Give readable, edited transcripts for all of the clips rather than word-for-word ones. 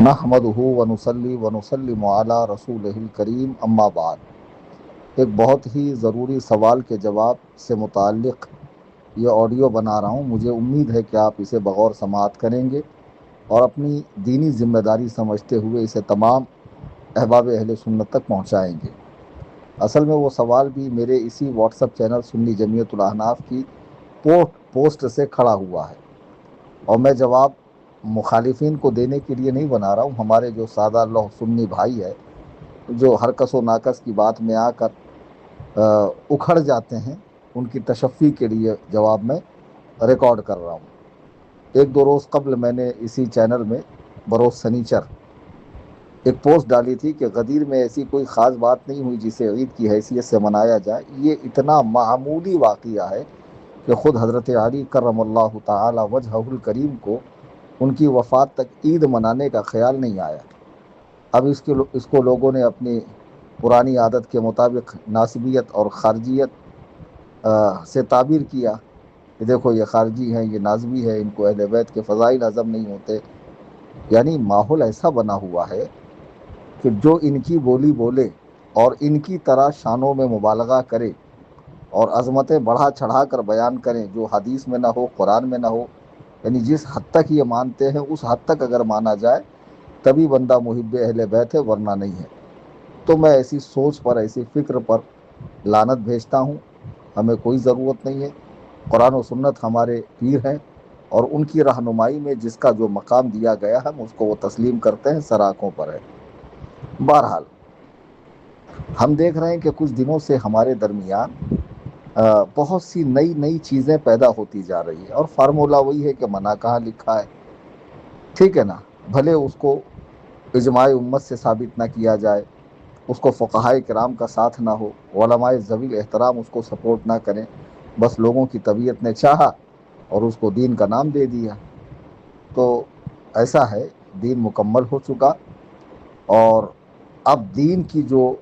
نحمدہ ونصلی ونسلم علی رسولہ الکریم اما بعد۔ ایک بہت ہی ضروری سوال کے جواب سے متعلق یہ آڈیو بنا رہا ہوں۔ مجھے امید ہے کہ آپ اسے بغور سماعت کریں گے اور اپنی دینی ذمہ داری سمجھتے ہوئے اسے تمام احباب اہل سنت تک پہنچائیں گے۔ اصل میں وہ سوال بھی میرے اسی واٹس ایپ چینل سنی جمعیت الاحناف کی پوسٹ سے کھڑا ہوا ہے، اور میں جواب مخالفین کو دینے کے لیے نہیں بنا رہا ہوں۔ ہمارے جو سادہ اللہ سنی بھائی ہے جو ہر کس و ناکس کی بات میں آ کر اکھڑ جاتے ہیں، ان کی تشفی کے لیے جواب میں ریکارڈ کر رہا ہوں۔ ایک دو روز قبل میں نے اسی چینل میں بروز سنیچر ایک پوسٹ ڈالی تھی کہ غدیر میں ایسی کوئی خاص بات نہیں ہوئی جسے عید کی حیثیت سے منایا جائے۔ یہ اتنا معمولی واقعہ ہے کہ خود حضرت علی کرم اللہ تعالی وجہہ الکریم کو ان کی وفات تک عید منانے کا خیال نہیں آیا۔ اب اس کو لوگوں نے اپنی پرانی عادت کے مطابق ناسبیت اور خارجیت سے تعبیر کیا کہ دیکھو یہ خارجی ہیں، یہ نازبی ہے، ان کو اہل بیت کے فضائل ہضم نہیں ہوتے۔ یعنی ماحول ایسا بنا ہوا ہے کہ جو ان کی بولی بولے اور ان کی طرح شانوں میں مبالغہ کرے اور عظمتیں بڑھا چڑھا کر بیان کریں جو حدیث میں نہ ہو، قرآن میں نہ ہو، یعنی جس حد تک یہ مانتے ہیں اس حد تک اگر مانا جائے تبھی بندہ محب اہل بیت ہے، ورنہ نہیں ہے۔ تو میں ایسی سوچ پر، ایسی فکر پر لعنت بھیجتا ہوں۔ ہمیں کوئی ضرورت نہیں ہے۔ قرآن و سنت ہمارے پیر ہیں، اور ان کی رہنمائی میں جس کا جو مقام دیا گیا ہے ہم اس کو وہ تسلیم کرتے ہیں، سر آنکھوں پر ہے۔ بہرحال ہم دیکھ رہے ہیں کہ کچھ دنوں سے ہمارے درمیان بہت سی نئی چیزیں پیدا ہوتی جا رہی ہیں، اور فارمولہ وہی ہے کہ منع کہاں لکھا ہے، ٹھیک ہے نا؟ بھلے اس کو اجماع امت سے ثابت نہ کیا جائے، اس کو فقہائے کرام کا ساتھ نہ ہو، علماء ذوی احترام اس کو سپورٹ نہ کریں، بس لوگوں کی طبیعت نے چاہا اور اس کو دین کا نام دے دیا۔ تو ایسا ہے، دین مکمل ہو چکا، اور اب دین کی جو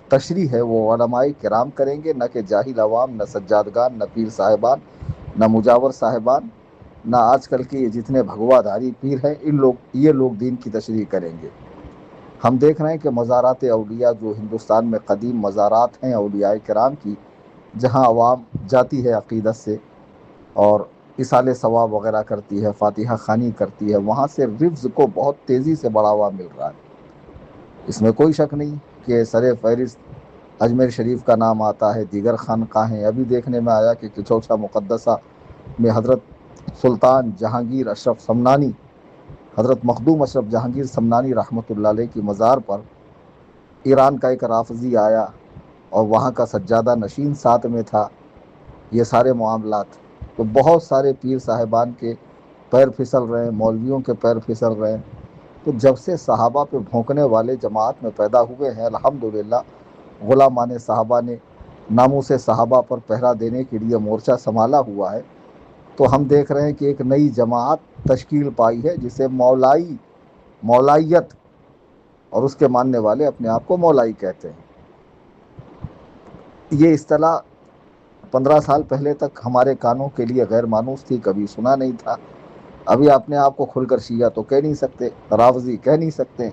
تشریح ہے وہ علماء کرام کریں گے، نہ کہ جاہل عوام، نہ سجادگان، نہ پیر صاحبان، نہ مجاور صاحبان، نہ آج کل کے یہ جتنے بھگوا دھاری پیر ہیں، یہ لوگ دین کی تشریح کریں گے۔ ہم دیکھ رہے ہیں کہ مزارات اولیاء جو ہندوستان میں قدیم مزارات ہیں اولیاء کرام کی، جہاں عوام جاتی ہے عقیدت سے اور اصالِ ثواب وغیرہ کرتی ہے، فاتحہ خوانی کرتی ہے، وہاں سے رفظ کو بہت تیزی سے بڑھاوا مل رہا ہے۔ اس میں کوئی شک نہیں کہ سر فہرست اجمیر شریف کا نام آتا ہے، دیگر خانقاہیں۔ ابھی دیکھنے میں آیا کہ کچوچا مقدسہ میں حضرت سلطان جہانگیر اشرف سمنانی، حضرت مخدوم اشرف جہانگیر سمنانی رحمۃ اللہ علیہ کی مزار پر ایران کا ایک رافضی آیا اور وہاں کا سجادہ نشین ساتھ میں تھا۔ یہ سارے معاملات تو بہت سارے پیر صاحبان کے پیر پھسل رہے ہیں، مولویوں کے پیر پھسل رہے ہیں۔ تو جب سے صحابہ پہ بھونکنے والے جماعت میں پیدا ہوئے ہیں، الحمدللہ غلامان صحابہ نے ناموس صحابہ پر پہرا دینے کے لیے مورچہ سنبھالا ہوا ہے، تو ہم دیکھ رہے ہیں کہ ایک نئی جماعت تشکیل پائی ہے جسے مولائیت، اور اس کے ماننے والے اپنے آپ کو مولائی کہتے ہیں۔ یہ اصطلاح 15 سال پہلے تک ہمارے کانوں کے لیے غیر مانوس تھی، کبھی سنا نہیں تھا۔ ابھی اپنے آپ کو کھل کر شیعہ تو کہہ نہیں سکتے، رافضی کہہ نہیں سکتے،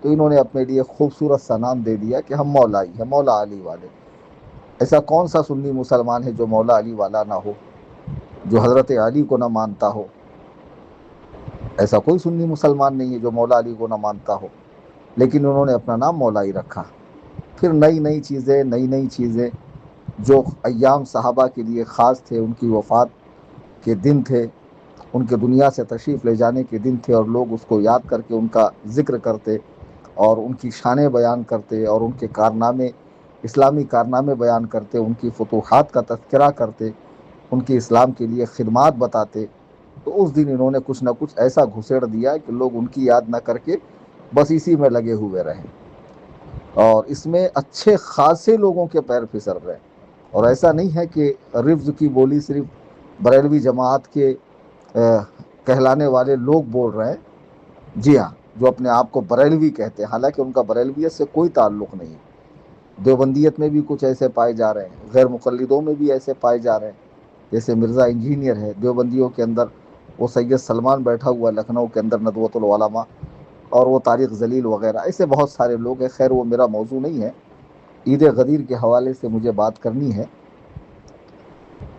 تو انہوں نے اپنے لیے خوبصورت سا نام دے دیا کہ ہم مولائی ہیں، مولا علی والے۔ ایسا کون سا سنی مسلمان ہے جو مولا علی والا نہ ہو، جو حضرت علی کو نہ مانتا ہو؟ ایسا کوئی سنی مسلمان نہیں ہے جو مولا علی کو نہ مانتا ہو، لیکن انہوں نے اپنا نام مولائی رکھا۔ پھر نئی چیزیں جو ایام صحابہ کے لیے خاص تھے، ان کی وفات کے دن تھے، ان کے دنیا سے تشریف لے جانے کے دن تھے، اور لوگ اس کو یاد کر کے ان کا ذکر کرتے اور ان کی شانیں بیان کرتے اور ان کے کارنامے، اسلامی کارنامے بیان کرتے، ان کی فتوحات کا تذکرہ کرتے، ان کی اسلام کے لیے خدمات بتاتے۔ تو اس دن انہوں نے کچھ نہ کچھ ایسا گھسیڑ دیا کہ لوگ ان کی یاد نہ کر کے بس اسی میں لگے ہوئے رہیں، اور اس میں اچھے خاصے لوگوں کے پیر پھسل رہے ہیں۔ اور ایسا نہیں ہے کہ رفظ کی بولی صرف بریلوی جماعت کے کہلانے والے لوگ بول رہے ہیں۔ جی ہاں، جو اپنے آپ کو بریلوی کہتے ہیں، حالانکہ ان کا بریلویت سے کوئی تعلق نہیں ہے۔ دیوبندیت میں بھی کچھ ایسے پائے جا رہے ہیں، غیر مقلدوں میں بھی ایسے پائے جا رہے ہیں، جیسے مرزا انجینئر ہے دیوبندیوں کے اندر، وہ سید سلمان بیٹھا ہوا لکھنؤ کے اندر ندوۃ العلماء، اور وہ طارق ذلیل وغیرہ، ایسے بہت سارے لوگ ہیں. خیر وہ میرا موضوع نہیں ہے. عید غدیر کے حوالے سے مجھے بات کرنی ہے.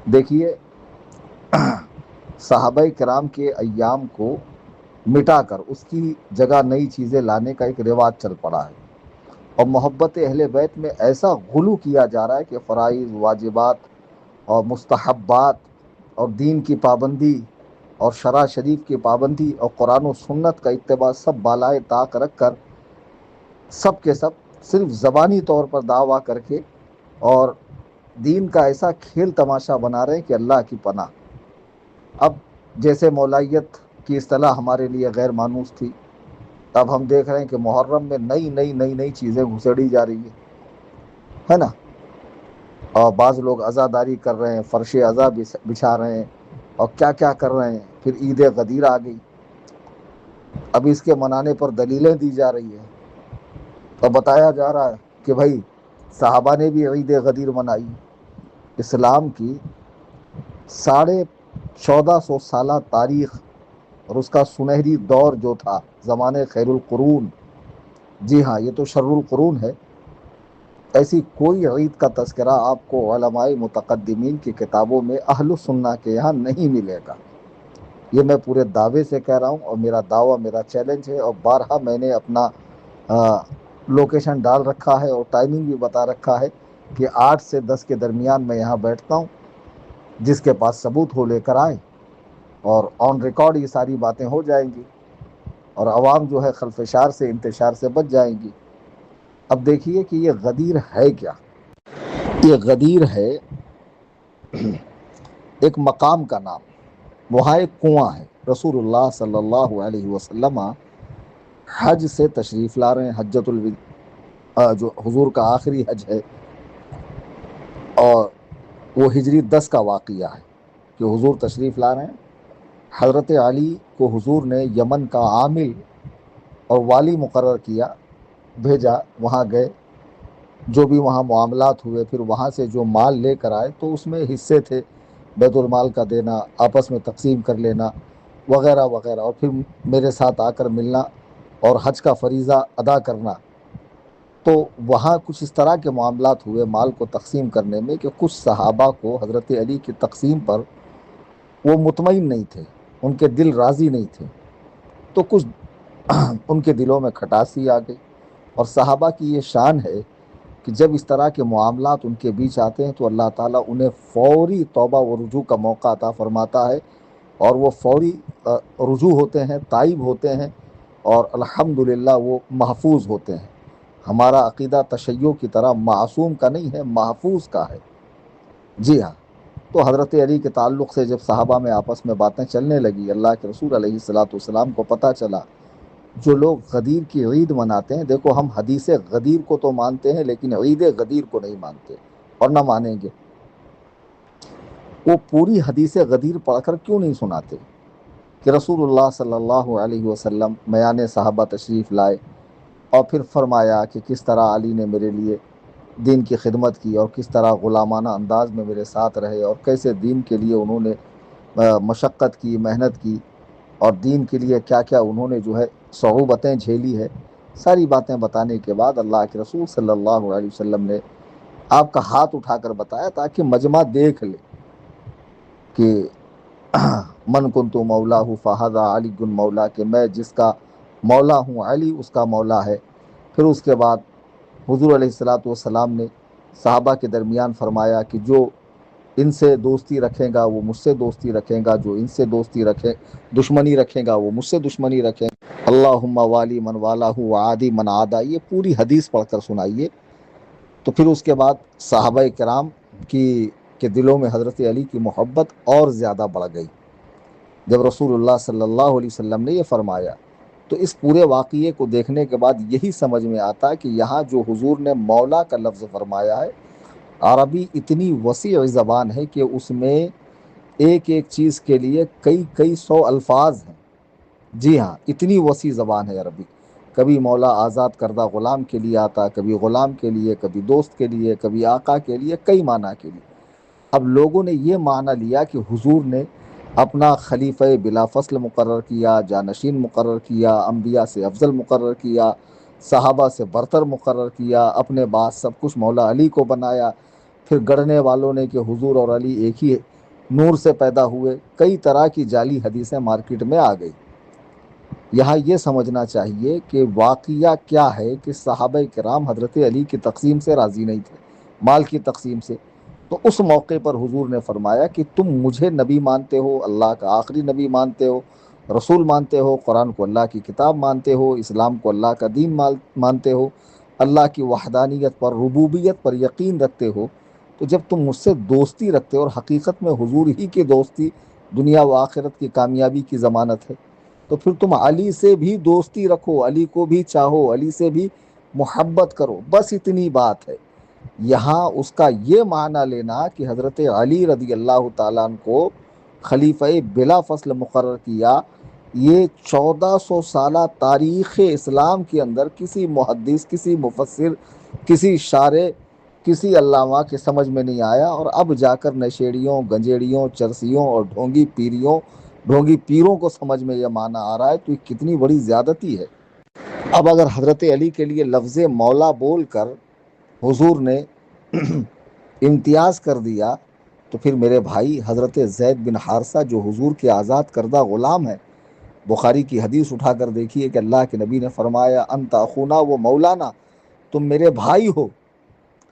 دیکھیے، صحابہ کرام کے ایام کو مٹا کر اس کی جگہ نئی چیزیں لانے کا ایک رواج چل پڑا ہے، اور محبت اہل بیت میں ایسا غلو کیا جا رہا ہے کہ فرائض، واجبات اور مستحبات اور دین کی پابندی اور شرع شریف کی پابندی اور قرآن و سنت کا اتباع سب بالائے طاق رکھ کر سب کے سب صرف زبانی طور پر دعویٰ کر کے اور دین کا ایسا کھیل تماشا بنا رہے ہیں کہ اللہ کی پناہ. اب جیسے مولائیت کی اصطلاح ہمارے لیے غیر مانوس تھی، اب ہم دیکھ رہے ہیں کہ محرم میں نئی چیزیں گھسیڑی جا رہی ہے نا. اور بعض لوگ عزاداری کر رہے ہیں، فرش عزا بچھا رہے ہیں اور کیا کیا کر رہے ہیں. پھر عید غدیر آ گئی، اب اس کے منانے پر دلیلیں دی جا رہی ہیں. تو بتایا جا رہا ہے کہ بھائی صحابہ نے بھی عید غدیر منائی. اسلام کی 1450 سالہ تاریخ اور اس کا سنہری دور جو تھا، زمانے خیر القرون، جی ہاں یہ تو شر القرون ہے، ایسی کوئی عید کا تذکرہ آپ کو علماء متقدمین کی کتابوں میں اہل السنہ کے یہاں نہیں ملے گا. یہ میں پورے دعوے سے کہہ رہا ہوں، اور میرا دعویٰ میرا چیلنج ہے. اور بارہا میں نے اپنا لوکیشن ڈال رکھا ہے اور ٹائمنگ بھی بتا رکھا ہے کہ 8 سے 10 کے درمیان میں یہاں بیٹھتا ہوں. جس کے پاس ثبوت ہو لے کر آئے، اور آن ریکارڈ یہ ساری باتیں ہو جائیں گی، اور عوام جو ہے خلفشار سے، انتشار سے بچ جائیں گی. اب دیکھیے کہ یہ غدیر ہے کیا. یہ غدیر ہے ایک مقام کا نام. وہاں ایک کنواں ہے. رسول اللہ صلی اللہ علیہ وسلم حج سے تشریف لا رہے ہیں، حجۃ الوداع جو حضور کا آخری حج ہے، اور وہ ہجری 10 کا واقعہ ہے کہ حضور تشریف لا رہے ہیں. حضرت علی کو حضور نے یمن کا عامل اور والی مقرر کیا، بھیجا. وہاں گئے، جو بھی وہاں معاملات ہوئے، پھر وہاں سے جو مال لے کر آئے تو اس میں حصے تھے، بیت المال کا دینا، آپس میں تقسیم کر لینا وغیرہ وغیرہ، اور پھر میرے ساتھ آ کر ملنا اور حج کا فریضہ ادا کرنا. تو وہاں کچھ اس طرح کے معاملات ہوئے مال کو تقسیم کرنے میں کہ کچھ صحابہ کو حضرت علی کی تقسیم پر وہ مطمئن نہیں تھے، ان کے دل راضی نہیں تھے. تو کچھ ان کے دلوں میں کھٹاسی آ گئی. اور صحابہ کی یہ شان ہے کہ جب اس طرح کے معاملات ان کے بیچ آتے ہیں تو اللہ تعالیٰ انہیں فوری توبہ و رجوع کا موقع عطا فرماتا ہے، اور وہ فوری رجوع ہوتے ہیں، تائب ہوتے ہیں، اور الحمدللہ وہ محفوظ ہوتے ہیں. ہمارا عقیدہ تشیع کی طرح معصوم کا نہیں ہے، محفوظ کا ہے. جی ہاں. تو حضرت علی کے تعلق سے جب صحابہ میں آپس میں باتیں چلنے لگی، اللہ کے رسول علیہ الصلاۃ والسلام کو پتہ چلا جو لوگ غدیر کی عید مناتے ہیں، دیکھو ہم حدیث غدیر کو تو مانتے ہیں لیکن عید غدیر کو نہیں مانتے اور نہ مانیں گے. وہ پوری حدیث غدیر پڑھ کر کیوں نہیں سناتے کہ رسول اللہ صلی اللہ علیہ وسلم میان صحابہ تشریف لائے اور پھر فرمایا کہ کس طرح علی نے میرے لیے دین کی خدمت کی اور کس طرح غلامانہ انداز میں میرے ساتھ رہے اور کیسے دین کے لیے انہوں نے مشقت کی، محنت کی، اور دین کے لیے کیا کیا انہوں نے جو ہے صعوبتیں جھیلی ہے. ساری باتیں بتانے کے بعد اللہ کے رسول صلی اللہ علیہ وسلم نے آپ کا ہاتھ اٹھا کر بتایا تاکہ مجمع دیکھ لے کہ من کنت مولا فہذا علی مولا، کہ میں جس کا مولا ہوں علی اس کا مولا ہے. پھر اس کے بعد حضور علیہ الصلاۃ والسلام نے صحابہ کے درمیان فرمایا کہ جو ان سے دوستی رکھے گا وہ مجھ سے دوستی رکھے گا، جو ان سے دشمنی رکھے گا وہ مجھ سے دشمنی رکھے گا. اللہم والی من والہ وعادی من عادا، یہ پوری حدیث پڑھ کر سنائیے. تو پھر اس کے بعد صحابہ کرام کے دلوں میں حضرت علی کی محبت اور زیادہ بڑھ گئی. جب رسول اللہ صلی اللہ علیہ وسلم نے یہ فرمایا تو اس پورے واقعے کو دیکھنے کے بعد یہی سمجھ میں آتا کہ یہاں جو حضور نے مولا کا لفظ فرمایا ہے، عربی اتنی وسیع زبان ہے کہ اس میں ایک ایک چیز کے لیے کئی سو الفاظ ہیں. جی ہاں، اتنی وسیع زبان ہے عربی. کبھی مولا آزاد کردہ غلام کے لیے آتا، کبھی غلام کے لیے، کبھی دوست کے لیے، کبھی آقا کے لیے، کئی معنی کے لیے. اب لوگوں نے یہ معنی لیا کہ حضور نے اپنا خلیفہ بلا فصل مقرر کیا، جانشین مقرر کیا، انبیاء سے افضل مقرر کیا، صحابہ سے برتر مقرر کیا، اپنے بعد سب کچھ مولا علی کو بنایا، پھر گڑھنے والوں نے کہ حضور اور علی ایک ہی نور سے پیدا ہوئے، کئی طرح کی جعلی حدیثیں مارکیٹ میں آ گئی۔ یہاں یہ سمجھنا چاہیے کہ واقعہ کیا ہے کہ صحابہ کرام حضرت علی کی تقسیم سے راضی نہیں تھے، مال کی تقسیم سے۔ تو اس موقع پر حضور نے فرمایا کہ تم مجھے نبی مانتے ہو، اللہ کا آخری نبی مانتے ہو، رسول مانتے ہو، قرآن کو اللہ کی کتاب مانتے ہو، اسلام کو اللہ کا دین مانتے ہو، اللہ کی وحدانیت پر، ربوبیت پر یقین رکھتے ہو، تو جب تم مجھ سے دوستی رکھتے ہو، اور حقیقت میں حضور ہی کی دوستی دنیا و آخرت کی کامیابی کی ضمانت ہے، تو پھر تم علی سے بھی دوستی رکھو، علی کو بھی چاہو، علی سے بھی محبت کرو، بس اتنی بات ہے۔ یہاں اس کا یہ معنی لینا کہ حضرت علی رضی اللہ تعالیٰ عنہ کو خلیفہ بلا فصل مقرر کیا، یہ 1400 سالہ تاریخ اسلام کے اندر کسی محدث، کسی مفسر، کسی شارع، کسی علامہ کے سمجھ میں نہیں آیا، اور اب جا کر نشیڑیوں، گنجیڑیوں، چرسیوں اور ڈھونگی پیروں کو سمجھ میں یہ معنی آ رہا ہے، تو یہ کتنی بڑی زیادتی ہے۔ اب اگر حضرت علی کے لیے لفظ مولا بول کر حضور نے امتیاز کر دیا، تو پھر میرے بھائی حضرت زید بن حارثہ جو حضور کے آزاد کردہ غلام ہیں، بخاری کی حدیث اٹھا کر دیکھیے کہ اللہ کے نبی نے فرمایا انت اخونا و مولانا، تم میرے بھائی ہو۔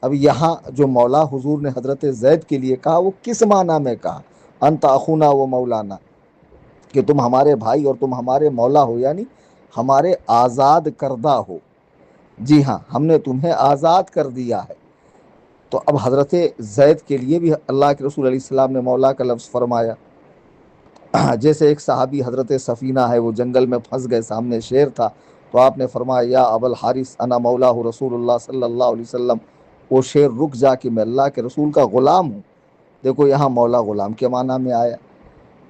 اب یہاں جو مولا حضور نے حضرت زید کے لیے کہا، وہ کس معنی میں کہا؟ انت اخونا و مولانا، کہ تم ہمارے بھائی اور تم ہمارے مولا ہو، یعنی ہمارے آزاد کردہ ہو۔ جی ہاں، ہم نے تمہیں آزاد کر دیا ہے۔ تو اب حضرت زید کے لیے بھی اللہ کے رسول علیہ السلام نے مولا کا لفظ فرمایا۔ جیسے ایک صحابی حضرت سفینہ ہے، وہ جنگل میں پھنس گئے، سامنے شیر تھا، تو آپ نے فرمایا یا ابو الحارث انا مولا رسول اللہ صلی اللہ علیہ وسلم، وہ شیر رک جا کہ میں اللہ کے رسول کا غلام ہوں۔ دیکھو یہاں مولا غلام کے معنی میں آیا۔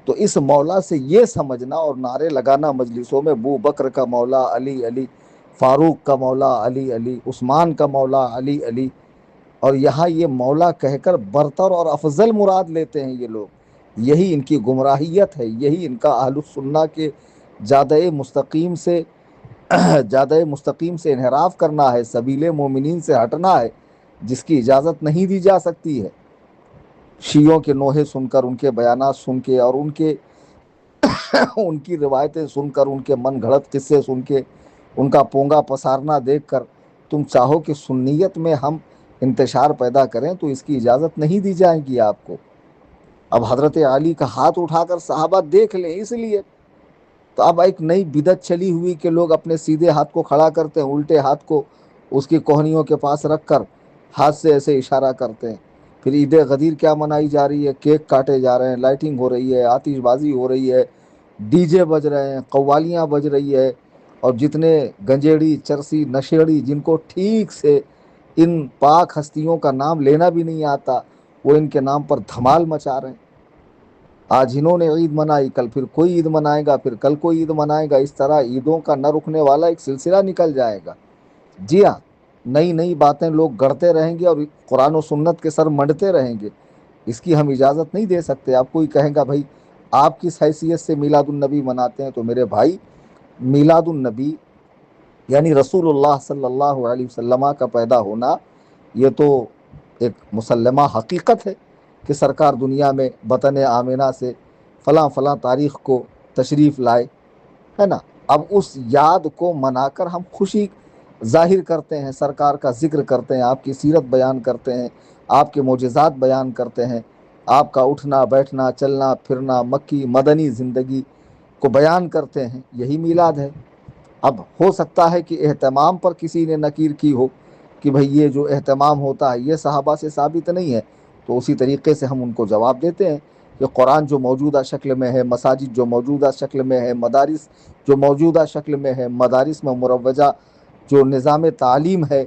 تو اس مولا سے یہ سمجھنا اور نعرے لگانا مجلسوں میں ابو بکر کا مولا علی علی، فاروق کا مولا علی علی، عثمان کا مولا علی علی، اور یہاں یہ مولا کہہ کر برتر اور افضل مراد لیتے ہیں یہ لوگ، یہی ان کی گمراہیت ہے، یہی ان کا اہل السنہ کے جادہ مستقیم سے انحراف کرنا ہے، سبیل مومنین سے ہٹنا ہے، جس کی اجازت نہیں دی جا سکتی ہے۔ شیعوں کے نوحے سن کر، ان کے بیانات سن کے، اور ان کی روایتیں سن کر، ان کے من گھڑت قصے سن کے، ان کا پونگا پسارنا دیکھ کر تم چاہو کہ سنیت میں ہم انتشار پیدا کریں، تو اس کی اجازت نہیں دی جائے گی آپ کو۔ اب حضرت علی کا ہاتھ اٹھا کر صحابہ دیکھ لیں، اس لیے تو اب ایک نئی بدعت چلی ہوئی کہ لوگ اپنے سیدھے ہاتھ کو کھڑا کرتے ہیں، الٹے ہاتھ کو اس کی کوہنیوں کے پاس رکھ کر ہاتھ سے ایسے اشارہ کرتے ہیں۔ پھر عید غدیر کیا منائی جا رہی ہے، کیک کاٹے جا رہے ہیں، لائٹنگ ہو رہی ہے، آتش بازی ہو رہی ہے، ڈی جے بج رہے ہیں، قوالیاں بج رہی ہے، اور جتنے گنجیڑی، چرسی، نشیڑی، جن کو ٹھیک سے ان پاک ہستیوں کا نام لینا بھی نہیں آتا، وہ ان کے نام پر دھمال مچا رہے ہیں۔ آج انہوں نے عید منائی، کل پھر کوئی عید منائے گا، پھر کل کوئی عید منائے گا، اس طرح عیدوں کا نہ رکنے والا ایک سلسلہ نکل جائے گا۔ جی ہاں، نئی نئی باتیں لوگ گڑھتے رہیں گے اور قرآن و سنت کے سر منڈتے رہیں گے، اس کی ہم اجازت نہیں دے سکتے۔ آپ کوئی کہیں گا بھائی آپ کس حیثیت سے میلاد النبی مناتے ہیں، تو میرے بھائی میلاد النبی یعنی رسول اللہ صلی اللہ علیہ وسلم کا پیدا ہونا، یہ تو ایک مسلمہ حقیقت ہے کہ سرکار دنیا میں بطن آمنہ سے فلاں فلاں تاریخ کو تشریف لائے، ہے نا۔ اب اس یاد کو منا کر ہم خوشی ظاہر کرتے ہیں، سرکار کا ذکر کرتے ہیں، آپ کی سیرت بیان کرتے ہیں، آپ کے معجزات بیان کرتے ہیں، آپ کا اٹھنا بیٹھنا، چلنا پھرنا، مکی مدنی زندگی کو بیان کرتے ہیں، یہی میلاد ہے۔ اب ہو سکتا ہے کہ اہتمام پر کسی نے نکیر کی ہو کہ بھئی یہ جو اہتمام ہوتا ہے یہ صحابہ سے ثابت نہیں ہے، تو اسی طریقے سے ہم ان کو جواب دیتے ہیں کہ قرآن جو موجودہ شکل میں ہے، مساجد جو موجودہ شکل میں ہے، مدارس جو موجودہ شکل میں ہے، مدارس میں مروجہ جو نظام تعلیم ہے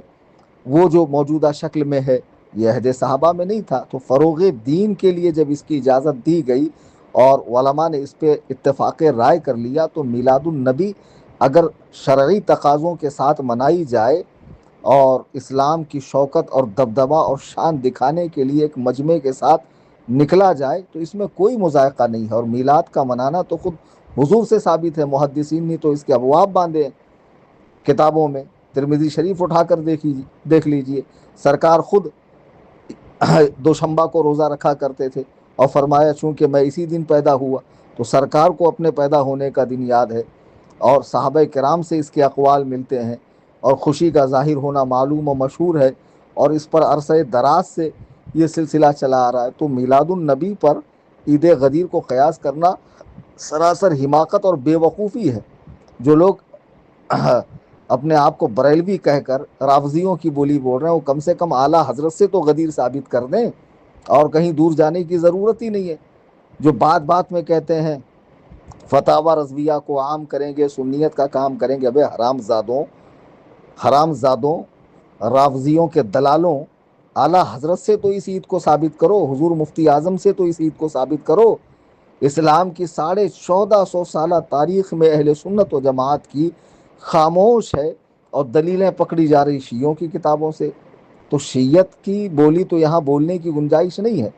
وہ جو موجودہ شکل میں ہے، یہ عہد صحابہ میں نہیں تھا۔ تو فروغ دین کے لیے جب اس کی اجازت دی گئی اور علماء نے اس پہ اتفاق رائے کر لیا، تو میلاد النبی اگر شرعی تقاضوں کے ساتھ منائی جائے اور اسلام کی شوکت اور دبدبہ اور شان دکھانے کے لیے ایک مجمع کے ساتھ نکلا جائے تو اس میں کوئی مذائقہ نہیں ہے۔ اور میلاد کا منانا تو خود حضور سے ثابت ہے، محدثین نے تو اس کے ابواب باندھے ہیں کتابوں میں۔ ترمذی شریف اٹھا کر دیکھ لیجئے، سرکار خود دوشنبہ کو روزہ رکھا کرتے تھے، اور فرمایا چونکہ میں اسی دن پیدا ہوا، تو سرکار کو اپنے پیدا ہونے کا دن یاد ہے، اور صحابہ کرام سے اس کے اقوال ملتے ہیں، اور خوشی کا ظاہر ہونا معلوم و مشہور ہے، اور اس پر عرصہ دراز سے یہ سلسلہ چلا آ رہا ہے۔ تو میلاد النبی پر عید غدیر کو قیاس کرنا سراسر حماقت اور بے وقوفی ہے۔ جو لوگ اپنے آپ کو بریلوی کہہ کر رافضیوں کی بولی بول رہے ہیں، وہ کم سے کم اعلیٰ حضرت سے تو غدیر ثابت کر دیں، اور کہیں دور جانے کی ضرورت ہی نہیں ہے۔ جو بات بات میں کہتے ہیں فتاوی رضویہ کو عام کریں گے، سنیت کا کام کریں گے، ابے حرام زادوں رافضیوں کے دلالوں، اعلیٰ حضرت سے تو اس عید کو ثابت کرو، حضور مفتی اعظم سے تو اس عید کو ثابت کرو۔ اسلام کی 1450 سالہ تاریخ میں اہل سنت و جماعت کی خاموش ہے، اور دلیلیں پکڑی جا رہی شیعوں کی کتابوں سے۔ تو شیعت کی بولی تو یہاں بولنے کی گنجائش نہیں ہے۔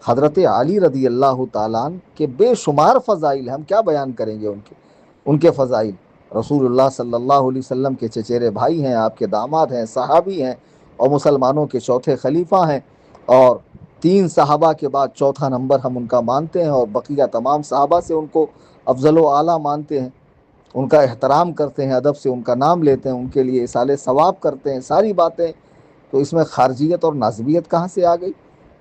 حضرت علی رضی اللہ تعالیٰ عنہ کے بے شمار فضائل ہیں، ہم کیا بیان کریں گے ان کے فضائل۔ رسول اللہ صلی اللہ علیہ وسلم کے چچیرے بھائی ہیں، آپ کے داماد ہیں، صحابی ہیں، اور مسلمانوں کے چوتھے خلیفہ ہیں، اور 3 صحابہ کے بعد چوتھا نمبر ہم ان کا مانتے ہیں، اور بقیہ تمام صحابہ سے ان کو افضل و اعلیٰ مانتے ہیں، ان کا احترام کرتے ہیں، ادب سے ان کا نام لیتے ہیں، ان کے لیے اصالہ ثواب کرتے ہیں، ساری باتیں۔ تو اس میں خارجیت اور نسبیت کہاں سے آ گئی؟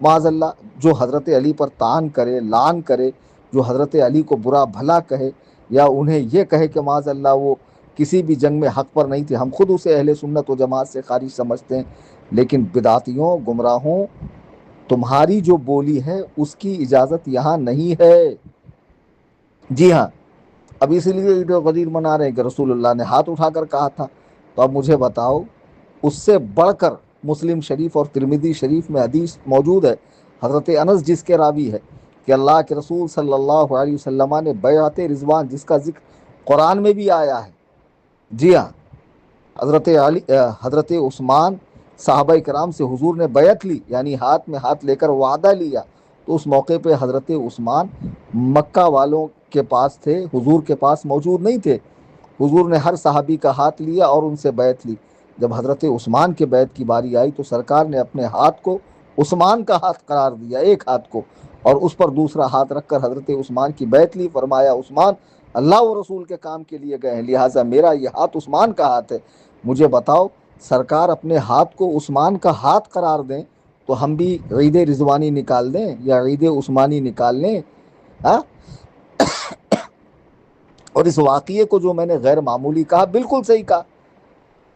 معاذ اللہ، جو حضرت علی پر طعن کرے، لعن کرے، جو حضرت علی کو برا بھلا کہے، یا انہیں یہ کہے کہ معاذ اللہ وہ کسی بھی جنگ میں حق پر نہیں تھے، ہم خود اسے اہل سنت و جماعت سے خارج سمجھتے ہیں۔ لیکن بدعتیوں، گمراہوں، تمہاری جو بولی ہے اس کی اجازت یہاں نہیں ہے۔ جی ہاں، اب اسی لیے عید غدیر منا رہے ہیں کہ رسول اللہ نے ہاتھ اٹھا کر کہا تھا۔ تو اب مجھے بتاؤ، اس سے بڑھ کر مسلم شریف اور ترمذی شریف میں حدیث موجود ہے، حضرت انس جس کے راوی ہے، کہ اللہ کے رسول صلی اللہ علیہ وسلم نے بیعت رضوان، جس کا ذکر قرآن میں بھی آیا ہے، جی ہاں، حضرت عثمان صحابہ کرام سے حضور نے بیعت لی، یعنی ہاتھ میں ہاتھ لے کر وعدہ لیا۔ تو اس موقع پہ حضرت عثمان مکہ والوں کے پاس تھے، حضور کے پاس موجود نہیں تھے۔ حضور نے ہر صحابی کا ہاتھ لیا اور ان سے بیعت لی۔ جب حضرت عثمان کے بیعت کی باری آئی تو سرکار نے اپنے ہاتھ کو عثمان کا ہاتھ قرار دیا، ایک ہاتھ کو، اور اس پر دوسرا ہاتھ رکھ کر حضرت عثمان کی بیعت لی۔ فرمایا عثمان اللہ و رسول کے کام کے لیے گئے ہیں، لہٰذا میرا یہ ہاتھ عثمان کا ہاتھ ہے۔ مجھے بتاؤ، سرکار اپنے ہاتھ کو عثمان کا ہاتھ قرار دیں تو ہم بھی عید رضوانی نکال دیں یا عید عثمانی نکال لیں؟ ہاں؟ اور اس واقعے کو جو میں نے غیر معمولی کہا، بالکل صحیح کہا۔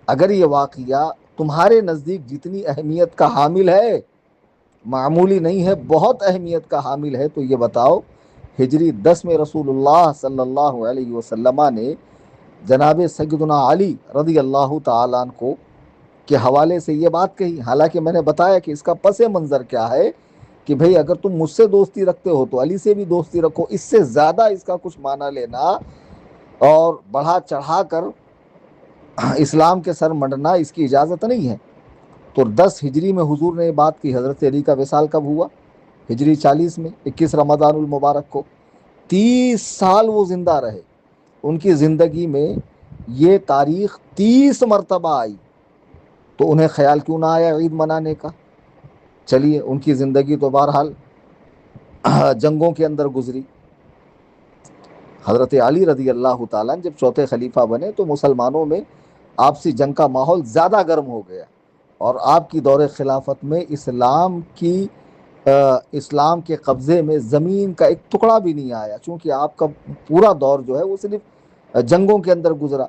اگر یہ واقعہ تمہارے نزدیک جتنی اہمیت کا حامل ہے، معمولی نہیں ہے، بہت اہمیت کا حامل ہے، تو یہ بتاؤ ہجری 10 میں رسول اللہ صلی اللہ علیہ وسلم نے جناب سیدنا علی رضی اللہ تعالیٰ عنہ کو کے حوالے سے یہ بات کہی۔ حالانکہ میں نے بتایا کہ اس کا پس منظر کیا ہے، کہ بھئی اگر تم مجھ سے دوستی رکھتے ہو تو علی سے بھی دوستی رکھو، اس سے زیادہ اس کا کچھ معنی لینا اور بڑھا چڑھا کر اسلام کے سر منڈنا اس کی اجازت نہیں ہے۔ تو 10 ہجری میں حضور نے یہ بات کی۔ حضرت علی کا وصال کب ہوا؟ ہجری 40 میں، 21 رمضان المبارک کو۔ 30 سال وہ زندہ رہے، ان کی زندگی میں یہ تاریخ 30 مرتبہ آئی، تو انہیں خیال کیوں نہ آیا عید منانے کا؟ چلیے، ان کی زندگی تو بہرحال جنگوں کے اندر گزری۔ حضرت علی رضی اللہ تعالیٰ جب چوتھے خلیفہ بنے تو مسلمانوں میں آپسی جنگ کا ماحول زیادہ گرم ہو گیا، اور آپ کی دور خلافت میں اسلام کے قبضے میں زمین کا ایک ٹکڑا بھی نہیں آیا، چونکہ آپ کا پورا دور جو ہے وہ صرف جنگوں کے اندر گزرا۔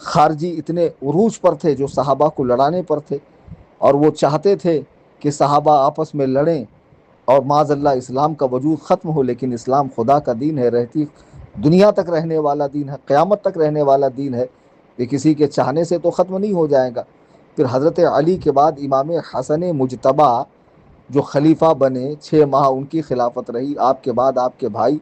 خارجی اتنے عروج پر تھے جو صحابہ کو لڑانے پر تھے، اور وہ چاہتے تھے کہ صحابہ آپس میں لڑیں اور معاذ اللہ اسلام کا وجود ختم ہو، لیکن اسلام خدا کا دین ہے، رہتی دنیا تک رہنے والا دین ہے، قیامت تک رہنے والا دین ہے، یہ کسی کے چاہنے سے تو ختم نہیں ہو جائے گا۔ پھر حضرت علی کے بعد امام حسن مجتبی جو خلیفہ بنے، 6 ماہ ان کی خلافت رہی۔ آپ کے بعد آپ کے بھائی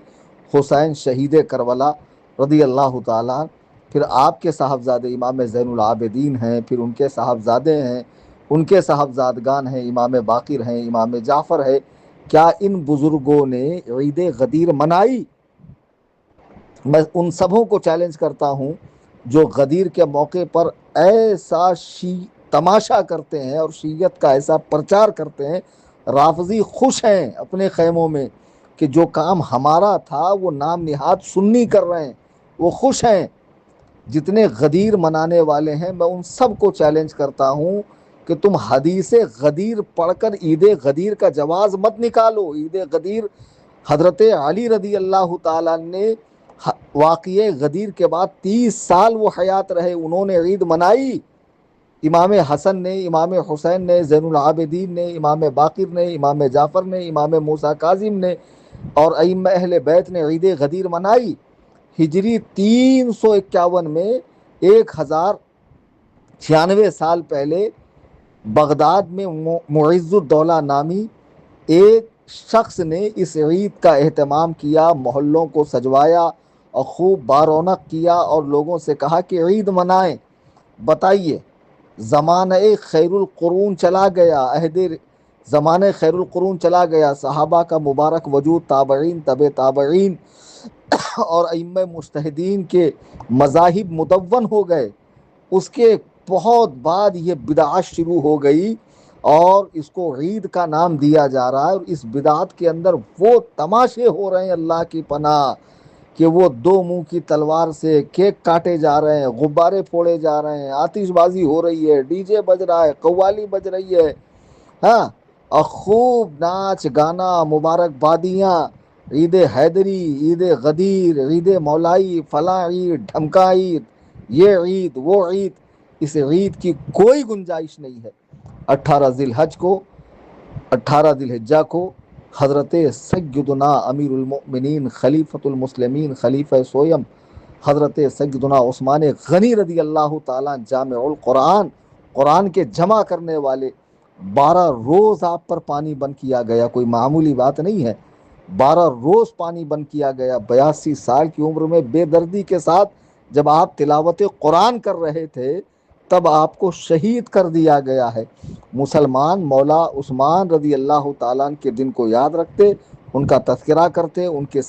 حسین شہید کربلا رضی اللہ تعالیٰ، پھر آپ کے صاحبزادے امام زین العابدین ہیں، پھر ان کے صاحبزادے ہیں، ان کے صاحبزادگان ہیں، امام باقر ہیں، امام جعفر ہے، کیا ان بزرگوں نے عید غدیر منائی؟ میں ان سبوں کو چیلنج کرتا ہوں جو غدیر کے موقع پر ایسا تماشا کرتے ہیں اور شیعت کا ایسا پرچار کرتے ہیں۔ رافضی خوش ہیں اپنے خیموں میں کہ جو کام ہمارا تھا وہ نام نہاد سنی کر رہے ہیں، وہ خوش ہیں۔ جتنے غدیر منانے والے ہیں میں ان سب کو چیلنج کرتا ہوں کہ تم حدیث غدیر پڑھ کر عید غدیر کا جواز مت نکالو۔ عید غدیر حضرت علی رضی اللہ تعالیٰ نے واقعہ غدیر کے بعد 30 سال وہ حیات رہے، انہوں نے عید منائی۔ امام حسن نے، امام حسین نے، زین العابدین نے، امام باقر نے، امام جعفر نے، امام موسیٰ کاظم نے اور ائمہ اہل بیت نے عید غدیر منائی۔ ہجری 351 میں 1096 سال پہلے بغداد میں معز الدولہ نامی ایک شخص نے اس عید کا اہتمام کیا، محلوں کو سجوایا اور خوب بارونق کیا اور لوگوں سے کہا کہ عید منائیں۔ بتائیے، زمانہ خیر القرون چلا گیا، زمانہ خیر القرون چلا گیا، صحابہ کا مبارک وجود، تابعین، تبع تابعین اور ائمہ مجتہدین کے مذاہب مدون ہو گئے۔ اس کے بہت بعد یہ بدعت شروع ہو گئی اور اس کو عید کا نام دیا جا رہا ہے، اور اس بدعت کے اندر وہ تماشے ہو رہے ہیں اللہ کی پناہ کہ وہ دو منہ کی تلوار سے کیک کاٹے جا رہے ہیں، غبارے پھوڑے جا رہے ہیں، آتش بازی ہو رہی ہے، ڈی جے بج رہا ہے، قوالی بج رہی ہے، ہاں، اور خوب ناچ گانا، مبارکبادیاں، عید حیدری، عید غدیر، عید مولائی، فلاں عید، ڈھمکا عید، یہ عید وہ عید۔ اس عید کی کوئی گنجائش نہیں ہے۔ 18 ذی الحجہ کو حضرت سیدنا امیر المؤمنین خلیفۃ المسلمین خلیفہ سویم حضرت سیدنا عثمان غنی رضی اللہ تعالیٰ جامع القرآن، قرآن کے جمع کرنے والے، 12 روز آپ پر پانی بند کیا گیا، کوئی معمولی بات نہیں ہے۔ 12 روز پانی بند کیا گیا، 82 سال کی عمر میں بے دردی کے ساتھ جب آپ تلاوت قرآن کر رہے تھے تب آپ کو شہید کر دیا گیا ہے۔ مسلمان مولا عثمان رضی اللہ تعالیٰ کے دن کو یاد رکھتے، ان کا تذکرہ کرتے، ان کی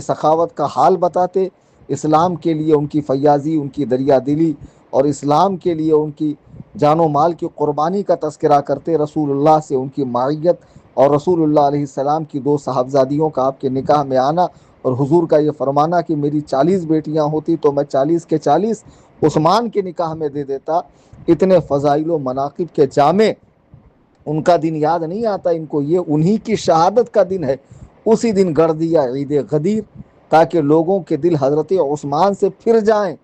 سخاوت کا حال بتاتے، اسلام کے لیے ان کی فیاضی، ان کی دریا دلی اور اسلام کے لیے ان کی جان و مال کی قربانی کا تذکرہ کرتے، رسول اللہ سے ان کی معیت اور رسول اللہ علیہ السلام کی 2 صاحبزادیوں کا آپ کے نکاح میں آنا اور حضور کا یہ فرمانا کہ میری 40 بیٹیاں ہوتی تو میں 40 کے 40 عثمان کے نکاح میں دے دیتا۔ اتنے فضائل و مناقب کے جامع ان کا دن یاد نہیں آتا ان کو، یہ انہی کی شہادت کا دن ہے۔ اسی دن گڑ دیا عید غدیر تاکہ لوگوں کے دل حضرت عثمان سے پھر جائیں،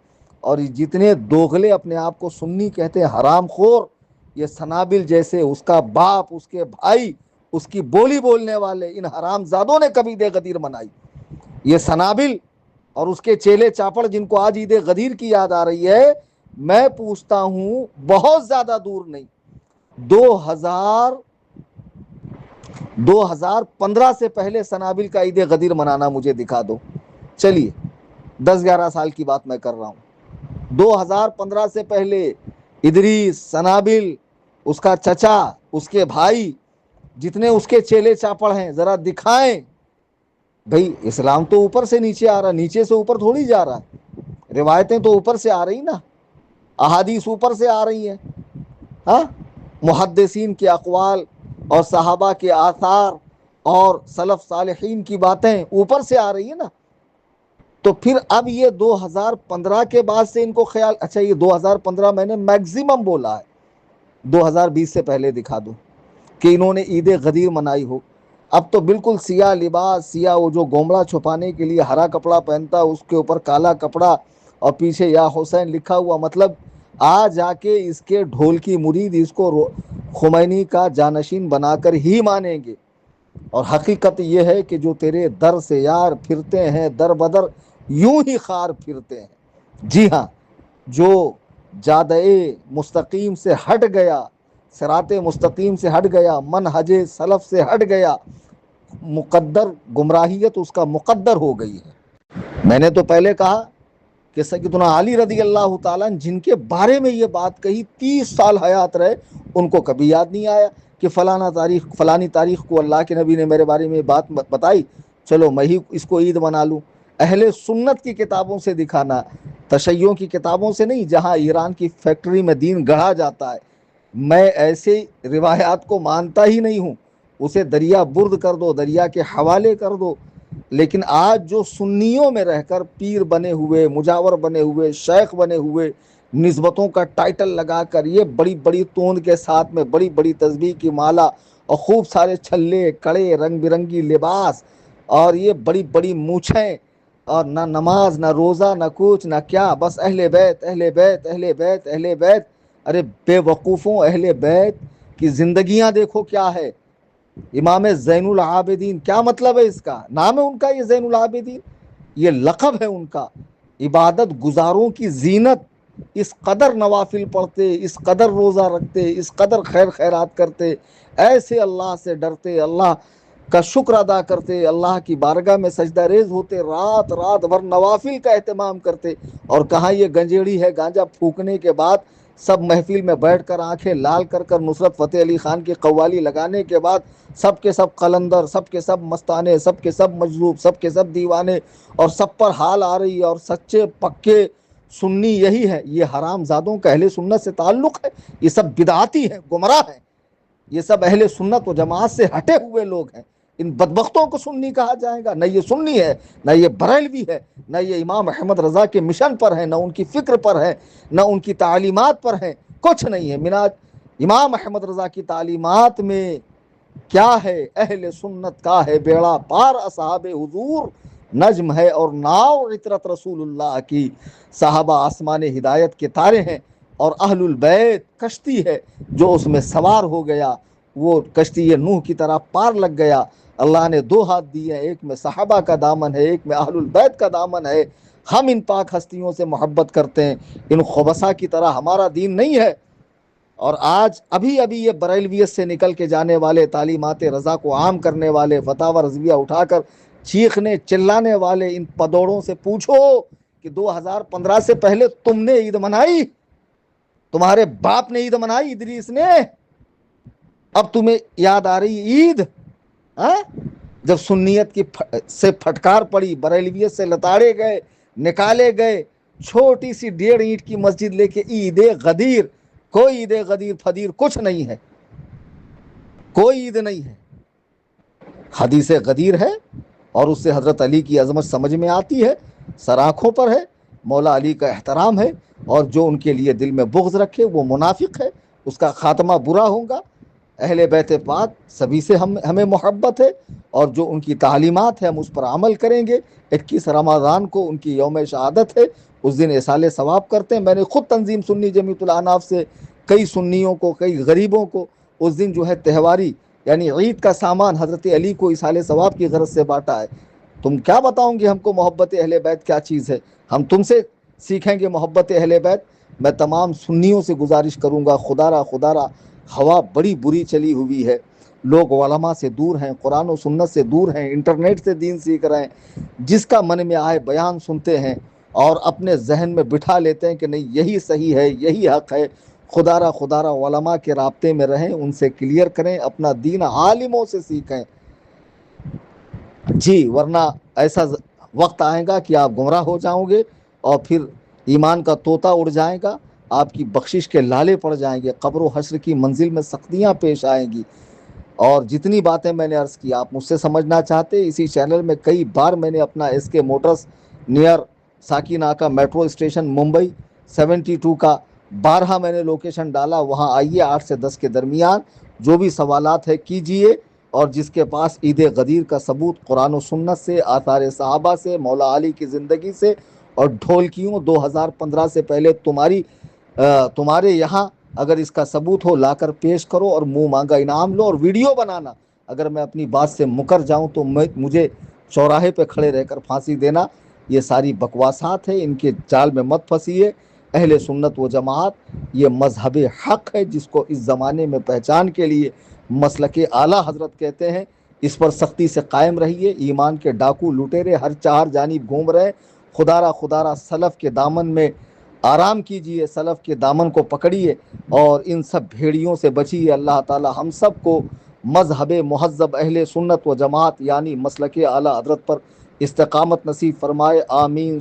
اور جتنے دوغلے اپنے آپ کو سنی کہتے ہیں، حرام خور، یہ سنابل جیسے اس کا باپ، اس کے بھائی، اس کی بولی بولنے والے ان حرام زادوں نے کبھی عید غدیر منائی؟ یہ سنابل اور اس کے چیلے چاپڑ جن کو آج عید غدیر کی یاد آ رہی ہے، میں پوچھتا ہوں بہت زیادہ دور نہیں، 2015 سے پہلے سنابل کا عید غدیر منانا مجھے دکھا دو۔ چلیے 10-11 سال کی بات میں کر رہا ہوں۔ 2015 سے پہلے ادریس، سنابل، اس کا چچا، اس کے بھائی، جتنے اس کے چیلے چاپڑ ہیں، ذرا دکھائیں۔ بھئی اسلام تو اوپر سے نیچے آ رہا، نیچے سے اوپر تھوڑی جا رہا ہے، روایتیں تو اوپر سے آ رہی نا، احادیث اوپر سے آ رہی ہیں، ہاں، محدثین کے اقوال اور صحابہ کے آثار اور سلف صالحین کی باتیں اوپر سے آ رہی ہیں نا۔ تو پھر اب یہ 2015 کے بعد سے ان کو خیال، اچھا یہ 2015 میں نے میکزیمم بولا ہے، 2020 سے پہلے دکھا دو کہ انہوں نے عید غدیر منائی ہو۔ اب تو بالکل سیاہ لباس، سیاہ وہ جو گومڑا چھپانے کے لیے ہرا کپڑا پہنتا، اس کے اوپر کالا کپڑا اور پیچھے یا حسین لکھا ہوا، مطلب آ جا کے اس کے ڈھول کی مرید اس کو خمینی کا جانشین بنا کر ہی مانیں گے۔ اور حقیقت یہ ہے کہ جو تیرے در سے یار پھرتے ہیں در بدر یوں ہی خار پھرتے ہیں۔ جی ہاں، جو جادہ مستقیم سے ہٹ گیا، صراط مستقیم سے ہٹ گیا، منہج سلف سے ہٹ گیا، مقدر گمراہیت اس کا مقدر ہو گئی ہے۔ میں نے تو پہلے کہا کہ سیدنا علی رضی اللہ تعالیٰ جن کے بارے میں یہ بات کہی، 30 سال حیات رہے، ان کو کبھی یاد نہیں آیا کہ فلانی تاریخ کو اللہ کے نبی نے میرے بارے میں بات بتائی، چلو میں ہی اس کو عید بنا لوں۔ اہل سنت کی کتابوں سے دکھانا، تشیعوں کی کتابوں سے نہیں، جہاں ایران کی فیکٹری میں دین گڑھا جاتا ہے۔ میں ایسے روایات کو مانتا ہی نہیں ہوں، اسے دریا برد کر دو، دریا کے حوالے کر دو۔ لیکن آج جو سنیوں میں رہ کر پیر بنے ہوئے، مجاور بنے ہوئے، شیخ بنے ہوئے، نسبتوں کا ٹائٹل لگا کر، یہ بڑی بڑی توند کے ساتھ میں بڑی بڑی تسبیح کی مالا اور خوب سارے چھلے کڑے، رنگ برنگی لباس، اور یہ بڑی بڑی مونچھیں، اور نہ نماز نہ روزہ نہ کچھ نہ کیا، بس اہل بیت اہل بیت اہل بیت اہل بیت۔ ارے بے وقوفوں، اہل بیت کی زندگیاں دیکھو کیا ہے۔ امام زین العابدین، کیا مطلب ہے اس کا؟ نام ہے ان کا یہ زین العابدین، یہ لقب ہے ان کا۔ عبادت گزاروں کی زینت، اس قدر نوافل پڑھتے، اس قدر روزہ رکھتے، اس قدر خیر خیرات کرتے، ایسے اللہ سے ڈرتے، اللہ کا شکر ادا کرتے، اللہ کی بارگاہ میں سجدہ ریز ہوتے، رات رات بھر نوافل کا اہتمام کرتے۔ اور کہاں یہ گنجیڑی ہے، گانجا پھونکنے کے بعد سب محفل میں بیٹھ کر آنکھیں لال کر کر نصرت فتح علی خان کی قوالی لگانے کے بعد سب کے سب قلندر، سب کے سب مستانے، سب کے سب مجذوب، سب کے سب دیوانے، اور سب پر حال آ رہی ہے، اور سچے پکے سنی یہی ہے۔ یہ حرام زادوں کا اہل سنت سے تعلق ہے؟ یہ سب بدعاتی ہیں، گمراہ ہیں، یہ سب اہل سنت و جماعت سے ہٹے ہوئے لوگ ہیں۔ ان بدبختوں کو سنی کہا جائے گا؟ نہ یہ سنی ہے، نہ یہ بریلوی ہے، نہ یہ امام احمد رضا کے مشن پر ہے، نہ ان کی فکر پر ہے، نہ ان کی تعلیمات پر ہے، کچھ نہیں ہے۔ مناج امام احمد رضا کی تعلیمات میں کیا ہے؟ اہل سنت کا ہے بیڑا پار، اصحاب حضور نجم ہے اور ناؤ عطرت رسول اللہ کی، صحابہ آسمان ہدایت کے تارے ہیں، اور اہل البیت کشتی ہے، جو اس میں سوار ہو گیا وہ کشتی نوح کی طرح پار لگ گیا۔ اللہ نے دو ہاتھ دیے، ایک میں صحابہ کا دامن ہے، ایک میں اہل البیت کا دامن ہے۔ ہم ان پاک ہستیوں سے محبت کرتے ہیں، ان خبثہ کی طرح ہمارا دین نہیں ہے۔ اور آج ابھی یہ بریلویت سے نکل کے جانے والے، تعلیمات رضا کو عام کرنے والے، فتاوی رضویہ اٹھا کر چیخنے چلانے والے ان پدوڑوں سے پوچھو کہ 2015 سے پہلے تم نے عید منائی؟ تمہارے باپ نے عید منائی، ادریس نے؟ اب تمہیں یاد آ رہی عید؟ جب سنیت کی سے پھٹکار پڑی، بریلویت سے لتاڑے گئے، نکالے گئے، چھوٹی سی 1.5 اینٹ کی مسجد لے کے عید غدیر، کوئی عید غدیر فدیر کچھ نہیں ہے، کوئی عید نہیں ہے، حدیث غدیر ہے، اور اس سے حضرت علی کی عظمت سمجھ میں آتی ہے، سر آنکھوں پر ہے، مولا علی کا احترام ہے، اور جو ان کے لیے دل میں بغض رکھے وہ منافق ہے، اس کا خاتمہ برا ہوگا۔ اہل بیت پاک سبھی سے ہمیں محبت ہے، اور جو ان کی تعلیمات ہے ہم اس پر عمل کریں گے۔ 21 رمضان کو ان کی یوم شہادت ہے، اس دن اصال ثواب کرتے ہیں۔ میں نے خود تنظیم سنی جمیعت الاعناف سے کئی سنیوں کو، کئی غریبوں کو اس دن جو ہے تہواری یعنی عید کا سامان حضرت علی کو اصال ثواب کی غرض سے بانٹا ہے۔ تم کیا بتاؤں گے ہم کو محبت اہل بیت کیا چیز ہے؟ ہم تم سے سیکھیں گے محبت اہل بیت۔ میں تمام سنیوں سے گزارش کروں گا، خدا را ہوا بڑی بری چلی ہوئی ہے، لوگ علماء سے دور ہیں، قرآن و سنت سے دور ہیں، انٹرنیٹ سے دین سیکھ رہے ہیں، جس کا من میں آئے بیان سنتے ہیں اور اپنے ذہن میں بٹھا لیتے ہیں کہ نہیں یہی صحیح ہے، یہی حق ہے۔ خدا را علماء کے رابطے میں رہیں، ان سے کلیئر کریں، اپنا دین عالموں سے سیکھیں جی، ورنہ ایسا وقت آئے گا کہ آپ گمراہ ہو جاؤ گے، اور پھر ایمان کا طوطا اڑ جائے گا، آپ کی بخشش کے لالے پڑ جائیں گے، قبر و حشر کی منزل میں سختیاں پیش آئیں گی۔ اور جتنی باتیں میں نے عرض کی آپ مجھ سے سمجھنا چاہتے، اسی چینل میں کئی بار میں نے اپنا S K motors near Sakinaka metro station Mumbai 72 کا بارہا میں نے لوکیشن ڈالا، وہاں آئیے 8 سے 10 کے درمیان، جو بھی سوالات ہے کیجئے، اور جس کے پاس عید غدیر کا ثبوت قرآن و سنت سے، آثار صحابہ سے، مولا علی کی زندگی سے، اور ڈھولکیوں 2015 سے پہلے تمہارے یہاں اگر اس کا ثبوت ہو لا کر پیش کرو، اور منہ مانگا انعام لو، اور ویڈیو بنانا۔ اگر میں اپنی بات سے مکر جاؤں تو مجھے چوراہے پہ کھڑے رہ کر پھانسی دینا۔ یہ ساری بکواسات ہے، ان کے جال میں مت پھنسیے۔ اہل سنت و جماعت یہ مذہب حق ہے، جس کو اس زمانے میں پہچان کے لیے مسلک اعلیٰ حضرت کہتے ہیں۔ اس پر سختی سے قائم رہیے۔ ایمان کے ڈاکو لٹیرے ہر چار جانب گھوم رہے، خدا را سلف کے دامن میں آرام کیجئے، سلف کے دامن کو پکڑیے اور ان سب بھیڑیوں سے بچیے۔ اللہ تعالی ہم سب کو مذہب مہذب اہل سنت و جماعت یعنی مسلک اعلیٰ حضرت پر استقامت نصیب فرمائے، آمین۔